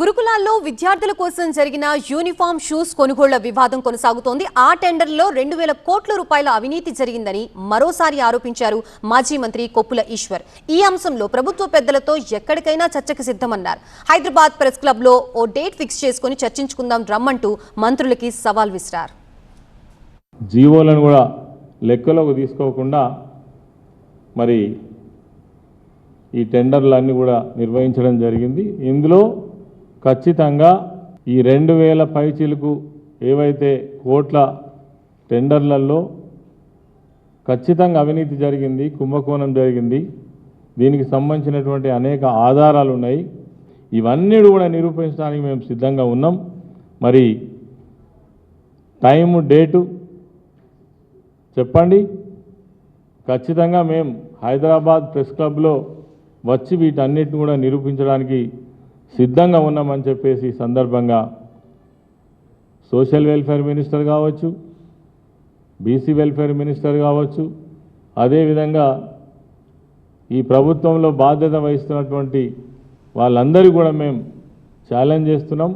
గురుకులాల్లో విద్యార్థుల కోసం జరిగిన యూనిఫామ్ షూస్ కొనుగోళ్ల వివాదం కొనసాగుతోంది. ఆ టెండర్లో 2000 కోట్ల రూపాయల అవినీతి జరిగిందని మరోసారి ఆరోపించారు మాజీ మంత్రి కొప్పుల ఈశ్వర్. ఈ అంశంలో ప్రభుత్వ పెద్దలతో ఎక్కడికైనా చర్చకు సిద్ధమన్నారు. హైదరాబాద్ ప్రెస్ క్లబ్ లో ఓ డేట్ ఫిక్స్ చేసుకుని చర్చించుకుందాం రమ్మంటూ మంత్రులకి సవాల్ విసిరారు. జీవోలను కూడా లెక్కలోకి తీసుకోకుండా మరి ఈ టెండర్లన్నీ కూడా నిర్వహించడం జరిగింది. ఇందులో ఖచ్చితంగా ఈ 2000 పైచీలకు ఏవైతే కోట్ల టెండర్లలో ఖచ్చితంగా అవినీతి జరిగింది, కుంభకోణం జరిగింది. దీనికి సంబంధించినటువంటి అనేక ఆధారాలు ఉన్నాయి. ఇవన్నీ కూడా నిరూపించడానికి మేము సిద్ధంగా ఉన్నాం. మరి టైము డేటు చెప్పండి. ఖచ్చితంగా మేము హైదరాబాద్ ప్రెస్ క్లబ్లో వచ్చి వీటన్నిటిని కూడా నిరూపించడానికి సిద్ధంగా ఉన్నామని చెప్పేసి సందర్భంగా సోషల్ వెల్ఫేర్ మినిస్టర్ కావచ్చు, బీసీ వెల్ఫేర్ మినిస్టర్ కావచ్చు, అదేవిధంగా ఈ ప్రభుత్వంలో బాధ్యత వహిస్తున్నటువంటి వాళ్ళందరూ కూడా మేము ఛాలెంజ్ చేస్తున్నాం.